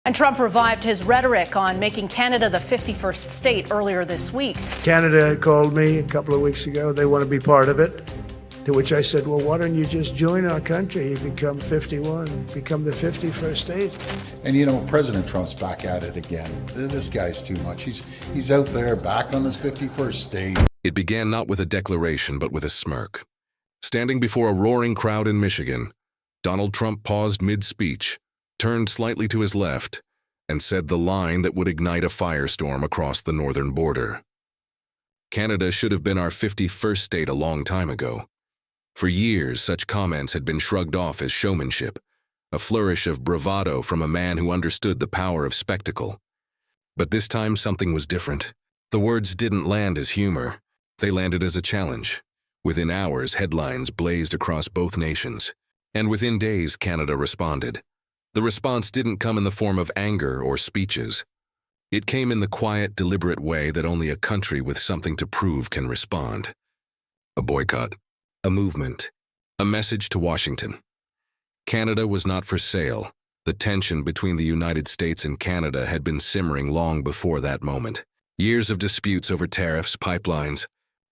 And Trump revived his rhetoric on making Canada the 51st state earlier this week. Canada called me a couple of weeks ago. They want to be part of it. To which I said, well, why don't you just join our country? You become 51, become the 51st state. And you know, President Trump's back at it again. This guy's too much. He's out there back on his 51st state. It began not with a declaration, but with a smirk. Standing before a roaring crowd in Michigan, Donald Trump paused mid-speech, turned slightly to his left, and said the line that would ignite a firestorm across the northern border. Canada should have been our 51st state a long time ago. For years, such comments had been shrugged off as showmanship, a flourish of bravado from a man who understood the power of spectacle. But this time something was different. The words didn't land as humor. They landed as a challenge. Within hours, headlines blazed across both nations. And within days, Canada responded. The response didn't come in the form of anger or speeches. It came in the quiet, deliberate way that only a country with something to prove can respond. A boycott. A movement, a message to Washington. Canada was not for sale. The tension between the United States and Canada had been simmering long before that moment. Years of disputes over tariffs, pipelines,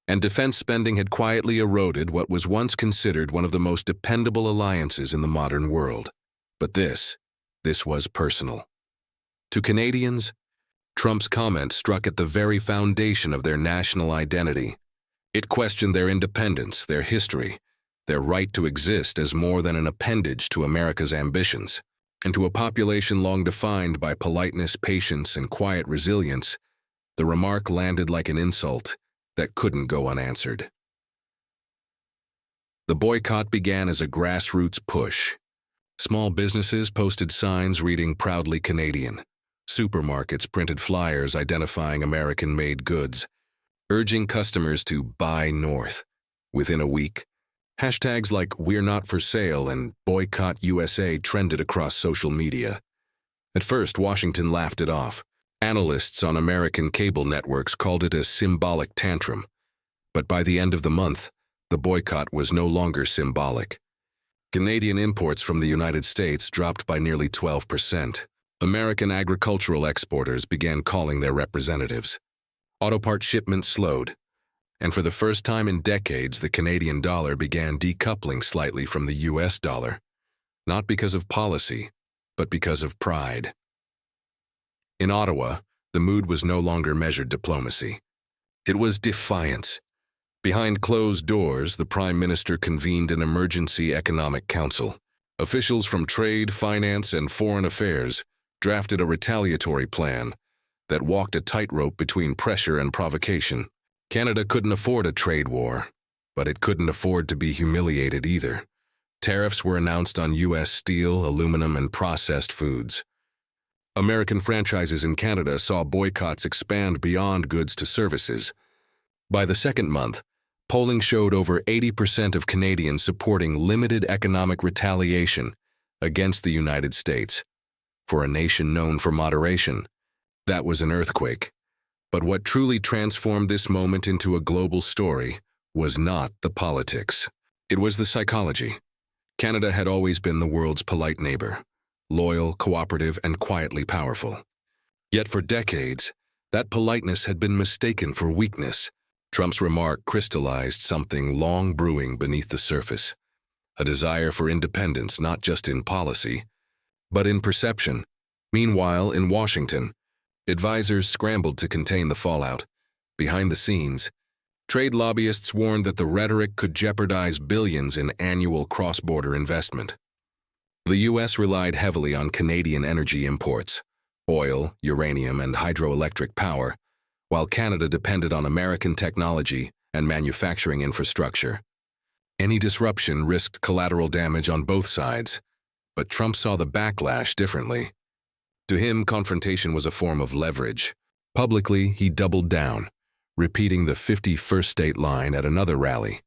and defense spending had quietly eroded what was once considered one of the most dependable alliances in the modern world. But this was personal. To Canadians, Trump's comment struck at the very foundation of their national identity. It questioned their independence, their history, their right to exist as more than an appendage to America's ambitions. And to a population long defined by politeness, patience, and quiet resilience, the remark landed like an insult that couldn't go unanswered. The boycott began as a grassroots push. Small businesses posted signs reading "Proudly Canadian." Supermarkets printed flyers identifying American-made goods, urging customers to buy North. Within a week, hashtags like "We're Not For Sale" and "Boycott USA" trended across social media. At first, Washington laughed it off. Analysts on American cable networks called it a symbolic tantrum. But by the end of the month, the boycott was no longer symbolic. Canadian imports from the United States dropped by nearly 12%. American agricultural exporters began calling their representatives. Auto part shipments slowed, and for the first time in decades, the Canadian dollar began decoupling slightly from the US dollar, not because of policy, but because of pride. In Ottawa, the mood was no longer measured diplomacy. It was defiance. Behind closed doors, the Prime Minister convened an emergency economic council. Officials from trade, finance, and foreign affairs drafted a retaliatory plan that walked a tightrope between pressure and provocation. Canada couldn't afford a trade war, but it couldn't afford to be humiliated either. Tariffs were announced on U.S. steel, aluminum, and processed foods. American franchises in Canada saw boycotts expand beyond goods to services. By the second month, polling showed over 80% of Canadians supporting limited economic retaliation against the United States. For a nation known for moderation, that was an earthquake. But what truly transformed this moment into a global story was not the politics. It was the psychology. Canada had always been the world's polite neighbor, loyal, cooperative, and quietly powerful. Yet for decades, that politeness had been mistaken for weakness. Trump's remark crystallized something long brewing beneath the surface, a desire for independence not just in policy, but in perception. Meanwhile, in Washington, advisors scrambled to contain the fallout. Behind the scenes, trade lobbyists warned that the rhetoric could jeopardize billions in annual cross-border investment. The U.S. relied heavily on Canadian energy imports, oil, uranium, and hydroelectric power, while Canada depended on American technology and manufacturing infrastructure. Any disruption risked collateral damage on both sides, but Trump saw the backlash differently. To him, confrontation was a form of leverage. Publicly, he doubled down, repeating the 51st state line at another rally,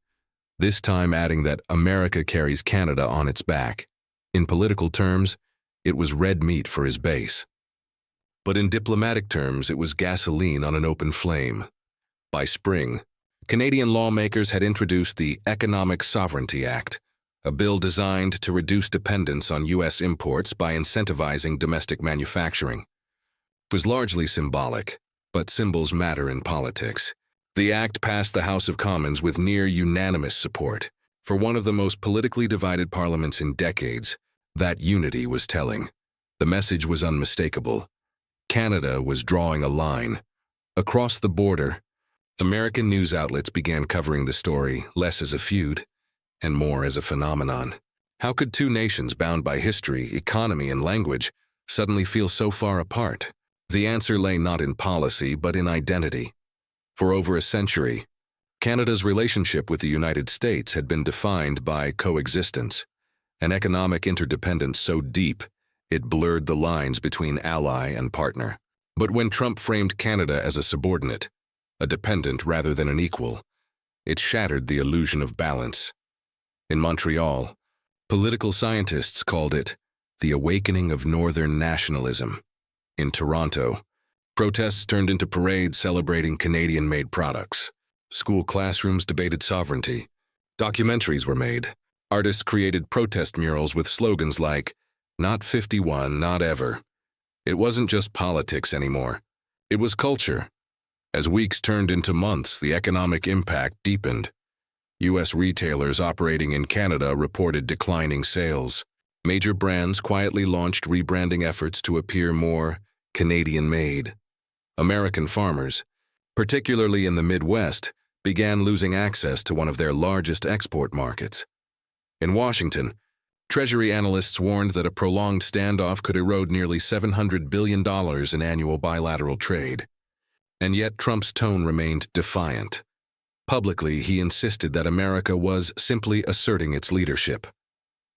this time adding that America carries Canada on its back. In political terms, it was red meat for his base. But in diplomatic terms, it was gasoline on an open flame. By spring, Canadian lawmakers had introduced the Economic Sovereignty Act, a bill designed to reduce dependence on U.S. imports by incentivizing domestic manufacturing. It was largely symbolic, but symbols matter in politics. The act passed the House of Commons with near unanimous support. For one of the most politically divided parliaments in decades, that unity was telling. The message was unmistakable. Canada was drawing a line. Across the border, American news outlets began covering the story less as a feud and more as a phenomenon. How could two nations bound by history, economy, and language suddenly feel so far apart? The answer lay not in policy, but in identity. For over a century, Canada's relationship with the United States had been defined by coexistence, an economic interdependence so deep it blurred the lines between ally and partner. But when Trump framed Canada as a subordinate, a dependent rather than an equal, it shattered the illusion of balance. In Montreal, political scientists called it the awakening of Northern nationalism. In Toronto, protests turned into parades celebrating Canadian-made products. School classrooms debated sovereignty. Documentaries were made. Artists created protest murals with slogans like, "Not 51, not ever." It wasn't just politics anymore. It was culture. As weeks turned into months, the economic impact deepened. U.S. retailers operating in Canada reported declining sales. Major brands quietly launched rebranding efforts to appear more Canadian-made. American farmers, particularly in the Midwest, began losing access to one of their largest export markets. In Washington, Treasury analysts warned that a prolonged standoff could erode nearly $700 billion in annual bilateral trade. And yet Trump's tone remained defiant. Publicly, he insisted that America was simply asserting its leadership.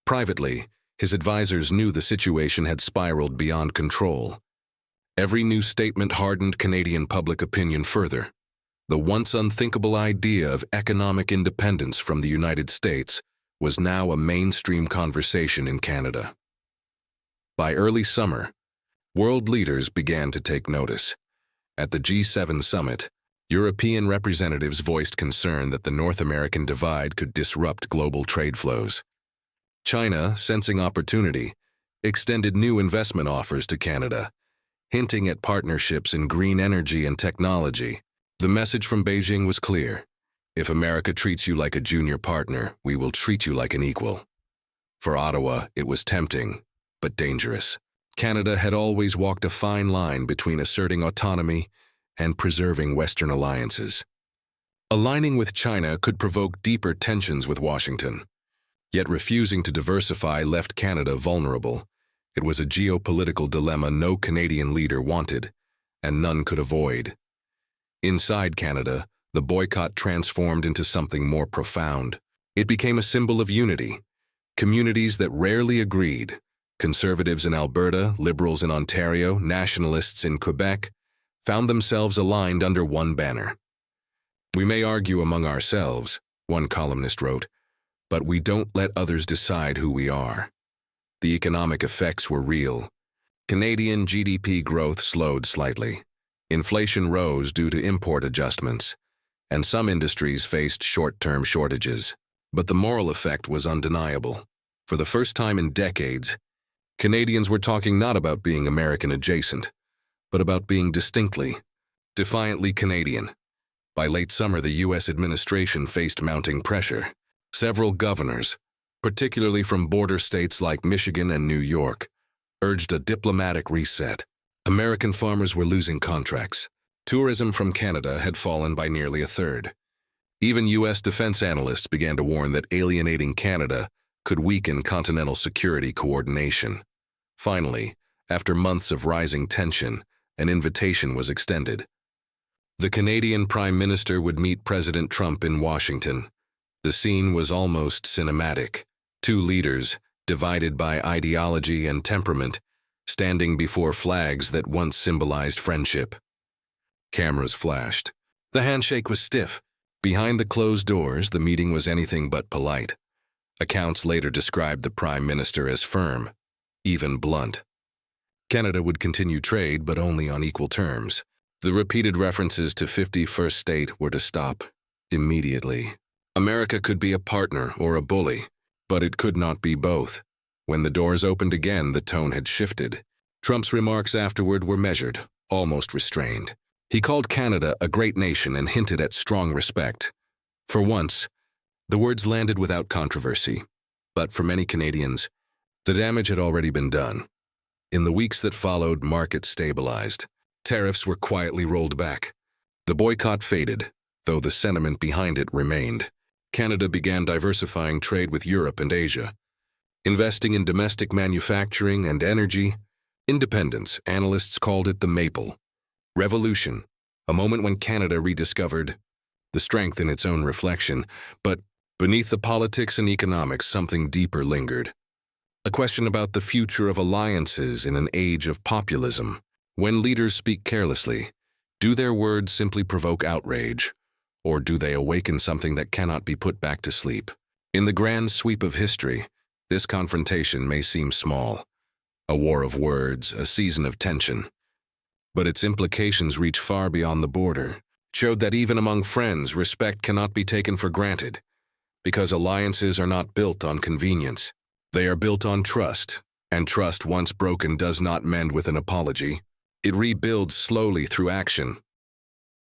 Privately, his advisors knew the situation had spiraled beyond control. Every new statement hardened Canadian public opinion further. The once unthinkable idea of economic independence from the United States was now a mainstream conversation in Canada. By early summer, world leaders began to take notice. At the G7 summit, European representatives voiced concern that the North American divide could disrupt global trade flows. China, sensing opportunity, extended new investment offers to Canada, hinting at partnerships in green energy and technology. The message from Beijing was clear. If America treats you like a junior partner, we will treat you like an equal. For Ottawa, it was tempting, but dangerous. Canada had always walked a fine line between asserting autonomy and preserving Western alliances. Aligning with China could provoke deeper tensions with Washington. Yet refusing to diversify left Canada vulnerable. It was a geopolitical dilemma no Canadian leader wanted, and none could avoid. Inside Canada, the boycott transformed into something more profound. It became a symbol of unity. Communities that rarely agreed, conservatives in Alberta, liberals in Ontario, nationalists in Quebec, found themselves aligned under one banner. "We may argue among ourselves," one columnist wrote, "but we don't let others decide who we are." The economic effects were real. Canadian GDP growth slowed slightly. Inflation rose due to import adjustments, and some industries faced short-term shortages. But the moral effect was undeniable. For the first time in decades, Canadians were talking not about being American adjacent, but about being distinctly, defiantly Canadian. By late summer, the U.S. administration faced mounting pressure. Several governors, particularly from border states like Michigan and New York, urged a diplomatic reset. American farmers were losing contracts. Tourism from Canada had fallen by nearly a third. Even U.S. defense analysts began to warn that alienating Canada could weaken continental security coordination. Finally, after months of rising tension, an invitation was extended. The Canadian Prime Minister would meet President Trump in Washington. The scene was almost cinematic. Two leaders, divided by ideology and temperament, standing before flags that once symbolized friendship. Cameras flashed. The handshake was stiff. Behind the closed doors, the meeting was anything but polite. Accounts later described the Prime Minister as firm, even blunt. Canada would continue trade, but only on equal terms. The repeated references to 51st state were to stop immediately. America could be a partner or a bully. But it could not be both. When the doors opened again, the tone had shifted. Trump's remarks afterward were measured, almost restrained. He called Canada a great nation and hinted at strong respect. For once, the words landed without controversy. But for many Canadians, the damage had already been done. In the weeks that followed, markets stabilized. Tariffs were quietly rolled back. The boycott faded, though the sentiment behind it remained. Canada began diversifying trade with Europe and Asia, investing in domestic manufacturing and energy. Independence, analysts called it the maple. Revolution, a moment when Canada rediscovered the strength in its own reflection, but beneath the politics and economics, something deeper lingered. A question about the future of alliances in an age of populism. When leaders speak carelessly, do their words simply provoke outrage, or do they awaken something that cannot be put back to sleep? In the grand sweep of history, this confrontation may seem small, a war of words, a season of tension. But its implications reach far beyond the border, showed that even among friends, respect cannot be taken for granted, because alliances are not built on convenience. They are built on trust, and trust once broken does not mend with an apology. It rebuilds slowly through action,